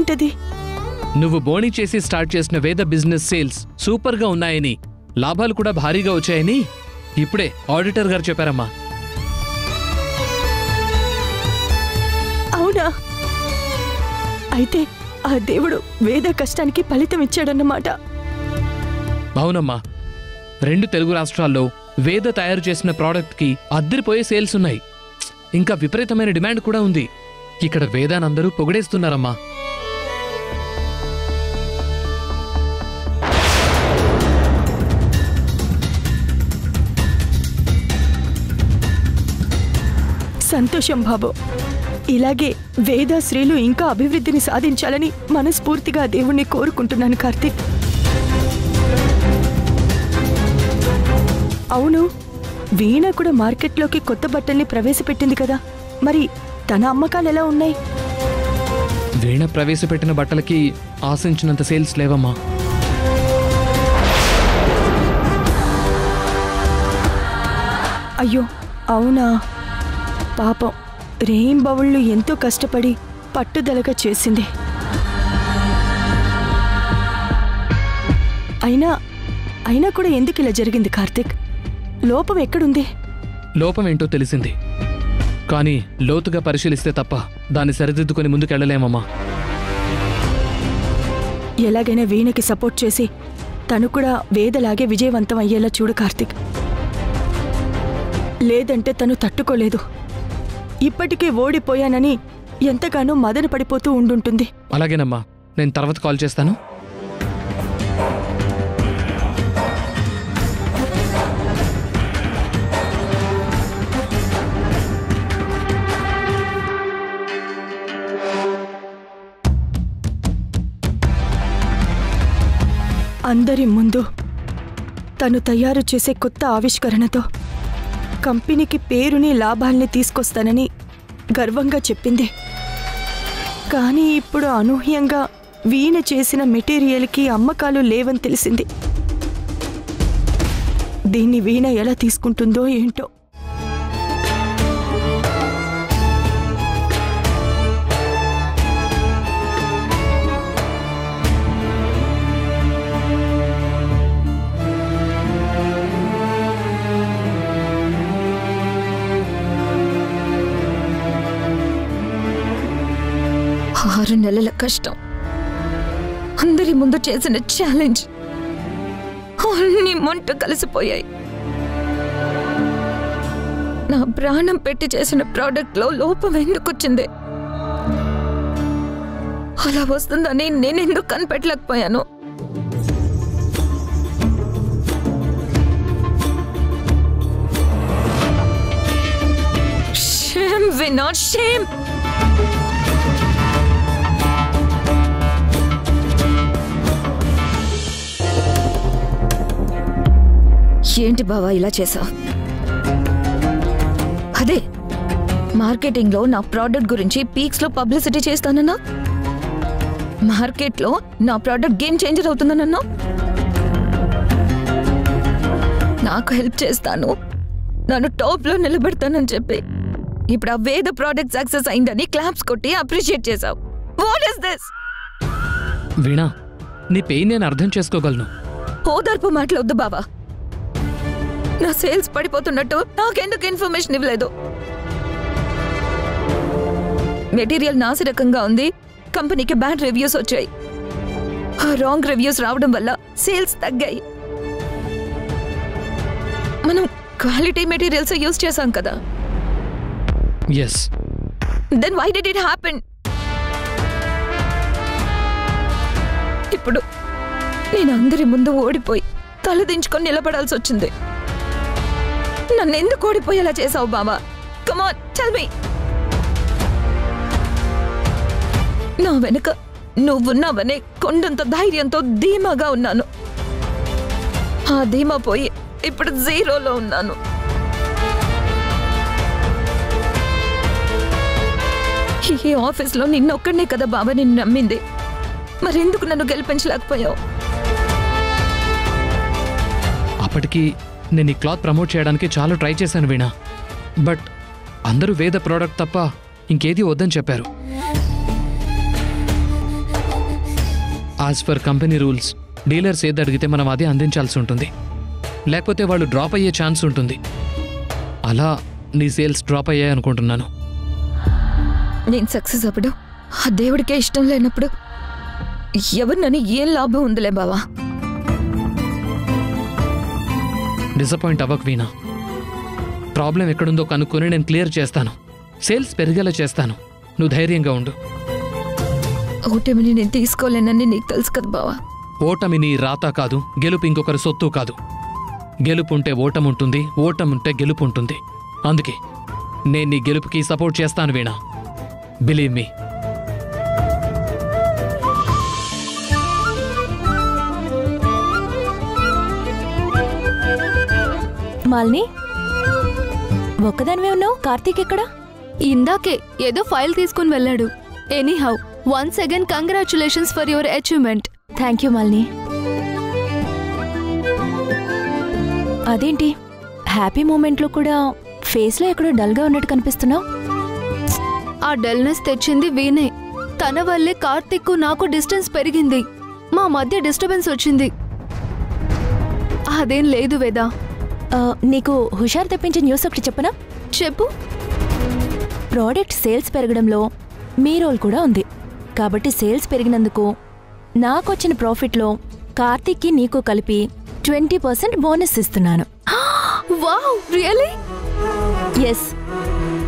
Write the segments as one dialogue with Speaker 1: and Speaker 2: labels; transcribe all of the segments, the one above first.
Speaker 1: ఏంటది?
Speaker 2: నువ్వు బోణి చేసి స్టార్ట్ చేసిన వేద బిజినెస్ సేల్స్ సూపర్గా ఉన్నాయని, లాభాలు కూడా భారీగా వచ్చాయని ఇప్పుడే ఆడిటర్ గారు చెప్పారమ్మా.
Speaker 1: అవునా? అయితే ఆ దేవుడు వేద కష్టానికి ఫలితం ఇచ్చాడన్నమాట.
Speaker 2: అవునమ్మా, 2 తెలుగు రాష్ట్రాల్లో వేద తయారు చేసిన ప్రోడక్ట్కి అద్దరిపోయే సేల్స్ ఉన్నాయి. ఇంకా విపరీతమైన డిమాండ్ కూడా ఉంది. ఇక్కడ వేదానందరూ పొగిడేస్తున్నారమ్మా.
Speaker 1: సంతోషం బాబు. ఇలాగే వేద శ్రీలు ఇంకా అభివృద్ధిని సాధించాలని మనస్ఫూర్తిగా దేవుణ్ణి కోరుకుంటున్నాను కార్తీక్. అవును, వీణ కూడా మార్కెట్లోకి కొత్త బట్టల్ని ప్రవేశపెట్టింది కదా, మరి తన అమ్మకాలు ఎలా ఉన్నాయి?
Speaker 2: వీణ ప్రవేశపెట్టిన బట్టలకి ఆశించినంత సేల్స్ లేవమ్మా.
Speaker 1: అయ్యో అవునా? పాపం, రేయింబవళ్ళు ఎంతో కష్టపడి పట్టుదలగా చేసింది. అయినా కూడా ఎందుకు ఇలా జరిగింది కార్తీక్? లోపం ఎక్కడుంది?
Speaker 2: లోపం ఏంటో తెలిసింది, కానీ లోతుగా పరిశీలిస్తే తప్ప దాన్ని సరిదిద్దుకొని ముందుకెళ్లలేమమ్మా.
Speaker 1: ఎలాగైనా వీణకి సపోర్ట్ చేసి తను కూడా వేదలాగే విజయవంతం అయ్యేలా చూడు కార్తీక్. లేదంటే తను తట్టుకోలేదు. ఇప్పటికే ఓడిపోయానని ఎంతగానో మదన పడిపోతూ ఉండుంటుంది.
Speaker 2: అలాగేనమ్మా, నేను తర్వాత కాల్ చేస్తాను.
Speaker 1: అందరి ముందు తను తయారు చేసే కొత్త ఆవిష్కరణతో కంపెనీకి పేరుని లాభాల్ని తీసుకొస్తానని గర్వంగా చెప్పింది. కానీ ఇప్పుడు అనూహ్యంగా వీణ చేసిన మెటీరియల్కి అమ్మకాలు లేవని తెలిసింది. దీన్ని వీణ ఎలా తీసుకుంటుందో ఏంటో.
Speaker 3: ఆరు నెలల కష్టం, అందరి ముందు చేసిన ఛాలెంజ్ అన్ని మంట కలిసిపోయాయి. నా ప్రాణం పెట్టి చేసిన ప్రోడక్ట్లో లోపం ఎందుకొచ్చింది? అలా వస్తుందని నేనెందుకు కనిపెట్టలేకపోయాను? Shame Vinod, shame. ఏంటి బావా ఇలా చేసావు? అదే మార్కెటింగ్లో నా ప్రోడక్ట్ గురించి పీక్స్లో పబ్లిసిటీ చేస్తానన్నా, మార్కెట్లో నా ప్రోడక్ట్ గేమ్ చేంజర్ అవుతుందనన్నా, నాకు హెల్ప్ చేస్తాను, నన్ను టాప్లో నిలబెడతానని చెప్పి ఇప్పుడు ఆ వేద ప్రోడక్ట్ సక్సెస్ అయిందని క్లాప్స్ కొట్టి అప్రిషియేట్ చేసావు. What is this?
Speaker 2: Veena, knee pain నేను అర్థం చేసుకోగలను.
Speaker 3: ఓదార్పు మాటలొద్దు బావా. నా సేల్స్ పడిపోతున్నట్టు నాకెందుకు ఇన్ఫర్మేషన్ ఇవ్వలేదు? మెటీరియల్ నాసిరకంగా ఉంది, కంపెనీకి బ్యాడ్ రివ్యూస్ వచ్చాయి. ఆ రాంగ్ రివ్యూస్ రావడం వల్ల సేల్స్ తగ్గాయి. మనం క్వాలిటీ మెటీరియల్స్ యూజ్ చేశాం కదా.
Speaker 2: yes
Speaker 3: then why did it happen? ఇప్పుడు నేను అందరి ముందు ఓడిపోయి తలదించుకొని నిలబడాల్సి వచ్చింది. నన్ను ఎందుకు ఓడిపోయేలా చేసావు బావా? Come on, tell me. నా వెనుక నువ్వున్నావనే కొండంత ధైర్యంతో ధీమాగా ఉన్నాను. ఆ ధీమా పోయి ఇప్పుడు జీరోలో ఉన్నాను. ఈ ఆఫీస్లో నిన్నొక్కడనే కదా బాబా నిన్ను నమ్మింది. మరెందుకు నన్ను గెలిపించలేకపోయావు?
Speaker 2: అప్పటికి నేను ఈ క్లాత్ ప్రమోట్ చేయడానికి చాలా ట్రై చేశాను వీణా, బట్ అందరూ వేద ప్రోడక్ట్ తప్ప ఇంకేది వద్దని చెప్పారు. As per company rules dealers ఏది అడిగితే మనం అదే అందించాల్సి ఉంటుంది, లేకపోతే వాళ్ళు డ్రాప్ అయ్యే ఛాన్స్ ఉంటుంది. అలా నీ సేల్స్ డ్రాప్ అయ్యాయి అనుకుంటున్నాను.
Speaker 3: నేను సక్సెస్ అప్పుడు ఆ దేవుడికే ఇష్టం లేనప్పుడు ఎవరినని ఏం లాభం ఉందిలే బావా.
Speaker 2: డిసప్పాయింట్ అవ్వకు వీణా. ప్రాబ్లం ఎక్కడుందో కనుక్కొని నేను క్లియర్ చేస్తాను, సేల్స్ పెరిగేలా చేస్తాను. నువ్వు ధైర్యంగా ఉండు.
Speaker 3: ఓటమిని నేను తీసుకోలేనని నీకు తెలుసు కదా బావా.
Speaker 2: ఓటమి నీ రాత కాదు, గెలుపు ఇంకొకరి సొత్తు కాదు. గెలుపుంటే ఓటముంటుంది, ఓటముంటే గెలుపు ఉంటుంది. అందుకే నేను నీ గెలుపుకి సపోర్ట్ చేస్తాను వీణా. Believe me.
Speaker 1: మాలిని, ఒక్కదానివే ఉన్నావు? కార్తీక్ ఎక్కడా?
Speaker 4: ఇందాకే ఏదో ఫైల్ తీసుకుని వెళ్ళాడు. Anyhow once again congratulations for your achievement.
Speaker 1: Thank you Malini. అదేంటి హ్యాపీ మూమెంట్లో కూడా ఫేస్లో ఎక్కడో డల్గా ఉన్నట్టు కనిపిస్తున్నావు?
Speaker 4: ఆ డల్నెస్ తెచ్చింది వీనే. తన వల్లే కార్తిక్ నాకు డిస్టెన్స్ పెరిగింది, మా మధ్య డిస్టర్బెన్స్ వచ్చింది. అదేం లేదు వేదా.
Speaker 1: నీకు హుషారు తెప్పించే న్యూస్ ఒకటి చెప్పనా?
Speaker 4: చెప్పు.
Speaker 1: ప్రోడక్ట్ సేల్స్ పెరగడంలో మీ రోల్ కూడా ఉంది. కాబట్టి సేల్స్ పెరిగినందుకు నాకొచ్చిన ప్రాఫిట్లో కార్తీక్కి నీకు కలిపి 20% బోనస్ ఇస్తున్నాను.
Speaker 4: Wow, really?
Speaker 1: ఎస్,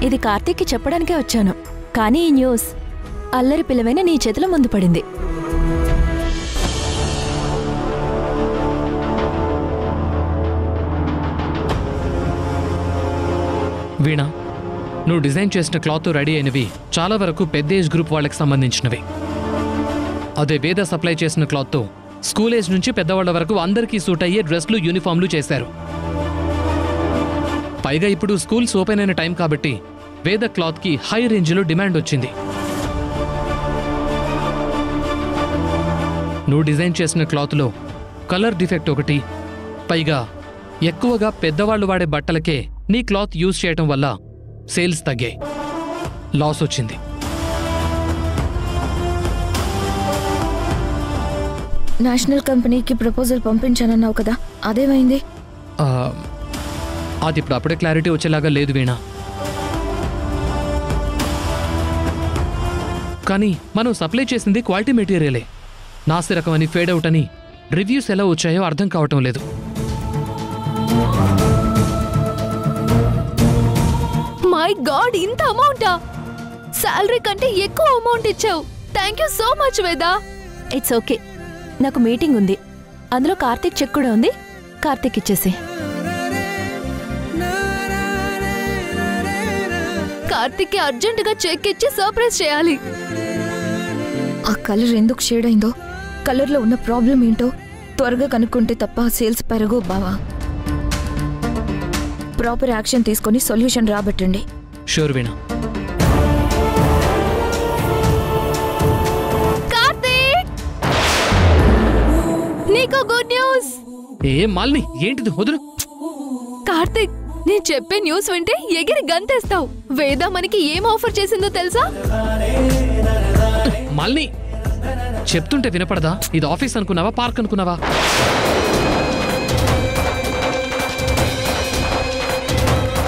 Speaker 1: ఇది కార్తీక్కి చెప్పడానికే వచ్చాను, కానీ ఈ న్యూస్ అల్లరి పిల్లవైన నీ చేతిలో ముందు పడింది.
Speaker 2: వీణా, నువ్వు డిజైన్ చేసిన క్లాత్ రెడీ అయినవి చాలా వరకు పెద్ద ఏజ్ గ్రూప్ వాళ్ళకి సంబంధించినవి. అదే వేద సప్లై చేసిన క్లాత్తో స్కూల్ ఏజ్ నుంచి పెద్దవాళ్ల వరకు అందరికీ సూట్ అయ్యే డ్రెస్లు, యూనిఫామ్లు చేశారు. పైగా ఇప్పుడు స్కూల్స్ ఓపెన్ అయిన టైం కాబట్టి వేద క్లాత్కి హై రేంజ్లో డిమాండ్ వచ్చింది. నువ్వు డిజైన్ చేసిన క్లాత్లో కలర్ డిఫెక్ట్ ఒకటి, పైగా ఎక్కువగా పెద్దవాళ్లు వాడే బట్టలకే నీ క్లాత్ యూజ్ చేయటం వల్ల సేల్స్ తగ్గాయి, లాస్ వచ్చింది.
Speaker 3: నేషనల్ కంపెనీకి ప్రపోజల్ పంపించానన్నావు కదా, అదేమైంది?
Speaker 2: అది ఇప్పుడు అప్పుడే క్లారిటీ వచ్చేలాగా లేదు వీణా. కానీ మనం సప్లై చేసింది క్వాలిటీ మెటీరియలే. నాసి రకమని, ఫేడ్ అవుట్ అని రివ్యూస్ ఎలా వచ్చాయో అర్థం కావటం లేదు.
Speaker 4: మై గాడ్, ఇంత అమౌంటా? శాలరీ కంటే ఎక్కువ అమౌంట్ ఇచ్చావు. Thank you so much Veda.
Speaker 1: It's okay, నాకు మీటింగ్ ఉంది, అందులో కార్తీక్ చెక్ కూడా ఉంది. కార్తీక్ ఇచ్చేసి.
Speaker 4: కార్తీక్ కి అర్జెంటుగా చెక్ ఇచ్చి సర్ప్రైజ్ చేయాలి.
Speaker 3: ఆ కలర్ ఎందుకు షేడ్ అయిందో, కలర్లో ఉన్న ప్రాబ్లం ఏంటో త్వరగా కనుక్కుంటే తప్ప సేల్స్ పెరగో బావా. ప్రాపర్ యాక్షన్ తీసుకొని సొల్యూషన్ రాబట్టండి.
Speaker 2: షూర్ వీణా.
Speaker 4: కార్తీక్, నీకు గుడ్ న్యూస్.
Speaker 2: ఏ మాలిని, ఏంటిది? వదులు.
Speaker 4: కార్తీక్, నేను చెప్పే న్యూస్ వింటే ఎగిరి గంతేస్తావు. వేద మనకి ఏం ఆఫర్ చేసిందో తెలుసా?
Speaker 2: మాలిని, చెప్తుంటే వినపడదా? ఇది ఆఫీస్ అనుకున్నావా, పార్క్ అనుకున్నావా?